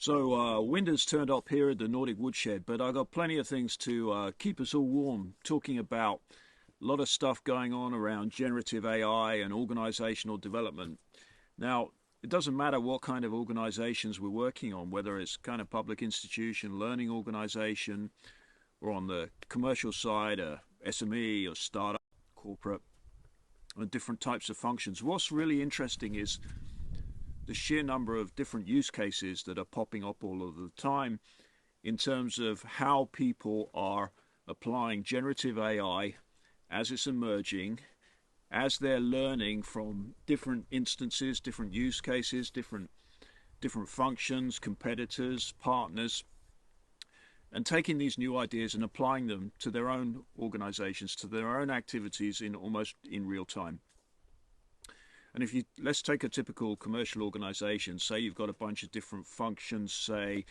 Wind has turned up here at the Nordic Woodshed, but I've got plenty of things to keep us all warm, talking about a lot of stuff going on around generative AI and organizational development. Now, it doesn't matter what kind of organizations we're working on, whether it's kind of public institution, learning organization, or on the commercial side, a SME or startup, corporate, and different types of functions. What's really interesting is the sheer number of different use cases that are popping up all of the time in terms of how people are applying generative AI as it's emerging, as they're learning from different instances, different use cases, different functions, competitors, partners, and taking these new ideas and applying them to their own organizations, to their own activities in almost in real time. And let's take a typical commercial organization, say you've got a bunch of different functions, say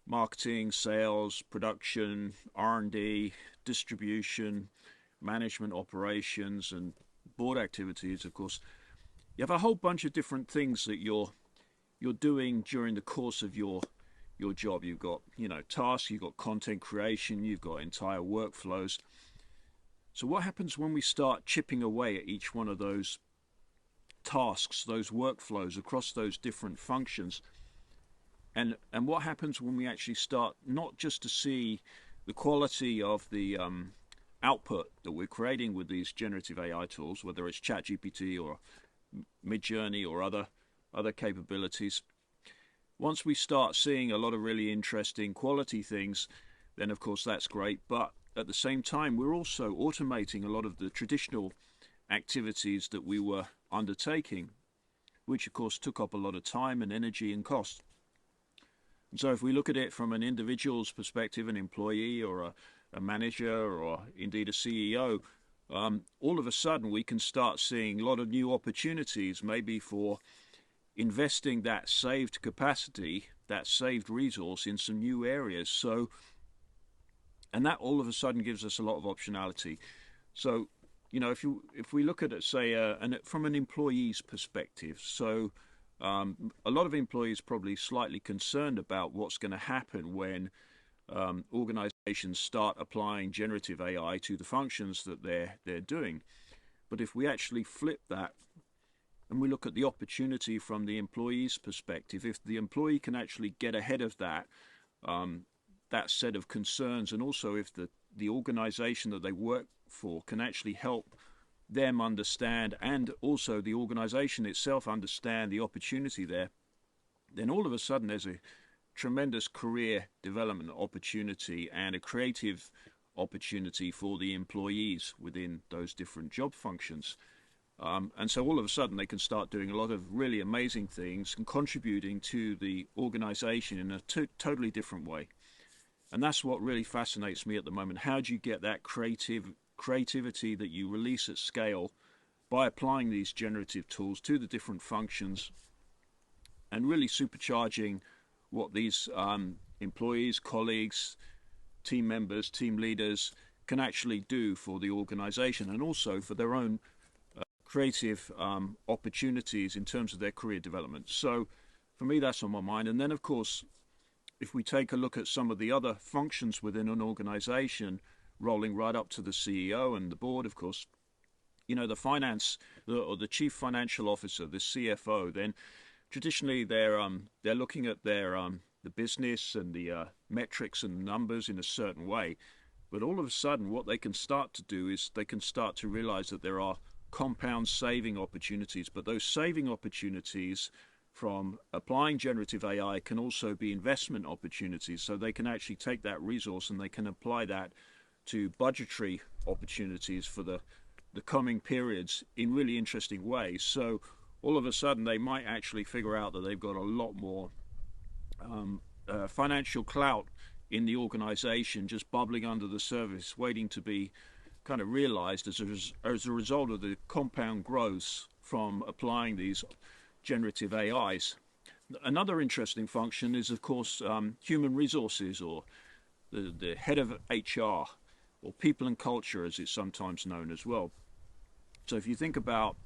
marketing, sales, production, R&D, distribution, management operations, and board activities, of course. You have a whole bunch of different things that you're doing during the course of your job. You've got, tasks, you've got content creation, you've got entire workflows. So what happens when we start chipping away at each one of those tasks, those workflows across those different functions, and what happens when we actually start not just to see the quality of the output that we're creating with these generative AI tools, whether it's ChatGPT or Midjourney or other capabilities. Once we start seeing a lot of really interesting quality things, then of course that's great, but at the same time we're also automating a lot of the traditional activities that we were undertaking, which of course took up a lot of time and energy and cost. And so if we look at it from an individual's perspective, an employee or a manager or indeed a CEO, all of a sudden we can start seeing a lot of new opportunities, maybe for investing that saved capacity, that saved resource in some new areas. And that all of a sudden gives us a lot of optionality. So if we look at it, say, from an employee's perspective, so a lot of employees probably slightly concerned about what's going to happen when organizations start applying generative AI to the functions that they're doing. But if we actually flip that and we look at the opportunity from the employee's perspective, if the employee can actually get ahead of that set of concerns, and also if the organization that they work for can actually help them understand, and also the organization itself understand the opportunity there, then all of a sudden there's a tremendous career development opportunity and a creative opportunity for the employees within those different job functions. And so all of a sudden they can start doing a lot of really amazing things and contributing to the organization in a totally different way. And that's what really fascinates me at the moment. How do you get that creativity that you release at scale by applying these generative tools to the different functions and really supercharging what these employees, colleagues, team members, team leaders can actually do for the organization, and also for their own creative opportunities in terms of their career development. So for me, that's on my mind. And then, of course, if we take a look at some of the other functions within an organization, rolling right up to the CEO and the board, of course, the finance or the chief financial officer, the CFO, then traditionally they're looking at the business and the metrics and numbers in a certain way. But all of a sudden, what they can start to do is they can start to realize that there are compound saving opportunities, but those saving opportunities from applying generative AI can also be investment opportunities. So they can actually take that resource and they can apply that to budgetary opportunities for the coming periods in really interesting ways. So all of a sudden they might actually figure out that they've got a lot more financial clout in the organization just bubbling under the surface, waiting to be kind of realized as a result of the compound growth from applying these generative AIs. Another interesting function is, of course, human resources, or the head of HR, or people and culture, as it's sometimes known as well. So if you think about,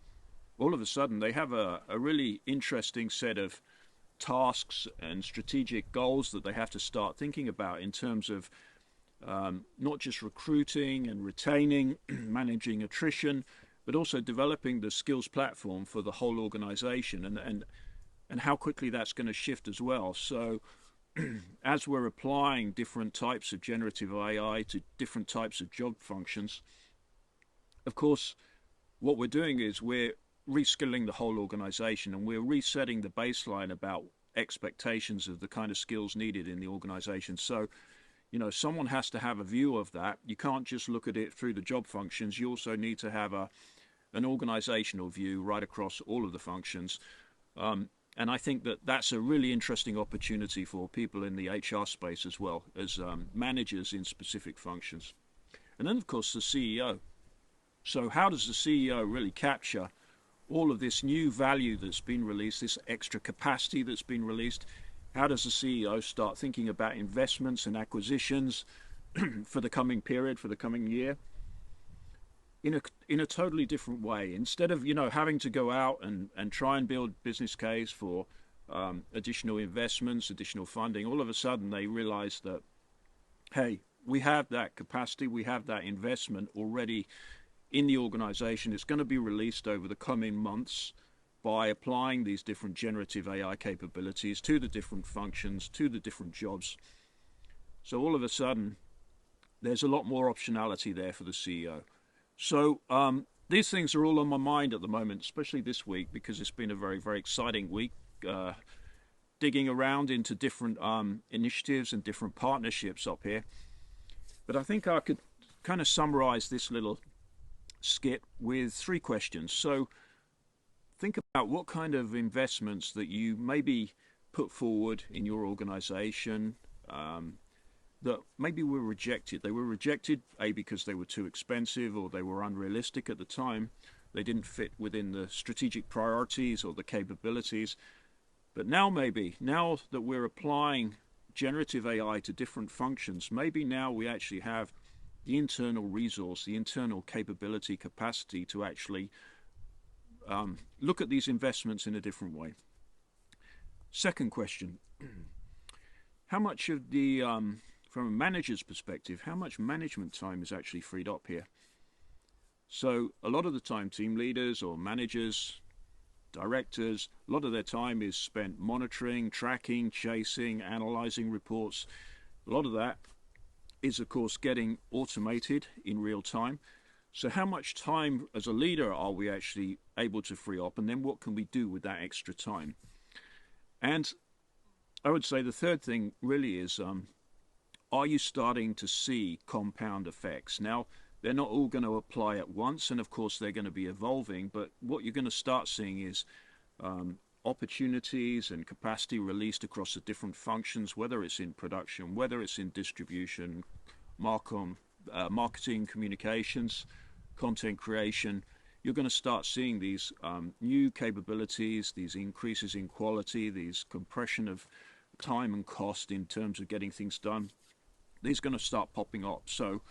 all of a sudden they have a really interesting set of tasks and strategic goals that they have to start thinking about in terms of not just recruiting and retaining, managing attrition, but also developing the skills platform for the whole organization, and how quickly that's going to shift as well. So as we're applying different types of generative AI to different types of job functions, of course, what we're doing is we're reskilling the whole organization, and we're resetting the baseline about expectations of the kind of skills needed in the organization. So, someone has to have a view of that. You can't just look at it through the job functions. You also need to have an organizational view right across all of the functions. And I think that that's a really interesting opportunity for people in the HR space as well as managers in specific functions. And then, of course, the CEO. So how does the CEO really capture all of this new value that's been released, this extra capacity that's been released? How does the CEO start thinking about investments and acquisitions for the coming period, for the coming year, in a totally different way? Instead of having to go out and try and build business case for additional investments, additional funding, all of a sudden they realize that, hey, we have that capacity, we have that investment already in the organization. It's going to be released over the coming months by applying these different generative AI capabilities to the different functions, to the different jobs. So all of a sudden, there's a lot more optionality there for the CEO. So these things are all on my mind at the moment, especially this week, because it's been a very, very exciting week, digging around into different initiatives and different partnerships up here. But I think I could kind of summarize this little skit with 3 questions. So think about what kind of investments that you maybe put forward in your organization that maybe were rejected. They were rejected, A, because they were too expensive or they were unrealistic at the time. They didn't fit within the strategic priorities or the capabilities. But now that we're applying generative AI to different functions, maybe now we actually have the internal resource, the internal capability, capacity to actually look at these investments in a different way. Second question, how much of the, from a manager's perspective, how much management time is actually freed up here? So a lot of the time, team leaders or managers, directors, a lot of their time is spent monitoring, tracking, chasing, analyzing reports. A lot of that is, of course, getting automated in real time. So how much time as a leader are we actually able to free up? And then what can we do with that extra time? And I would say the third thing really is, are you starting to see compound effects? Now, they're not all going to apply at once, and of course they're going to be evolving, but what you're going to start seeing is opportunities and capacity released across the different functions, whether it's in production, whether it's in distribution, marketing, communications, content creation. You're going to start seeing these new capabilities, these increases in quality, these compression of time and cost in terms of getting things done. These are going to start popping up. So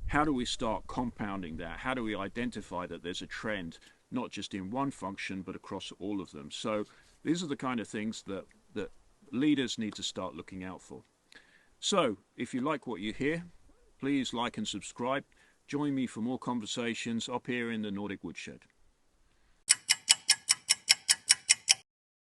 how do we start compounding that? How do we identify that there's a trend, not just in one function, but across all of them? So these are the kind of things that leaders need to start looking out for. So if you like what you hear, please like and subscribe. Join me for more conversations up here in the Nordic Woodshed.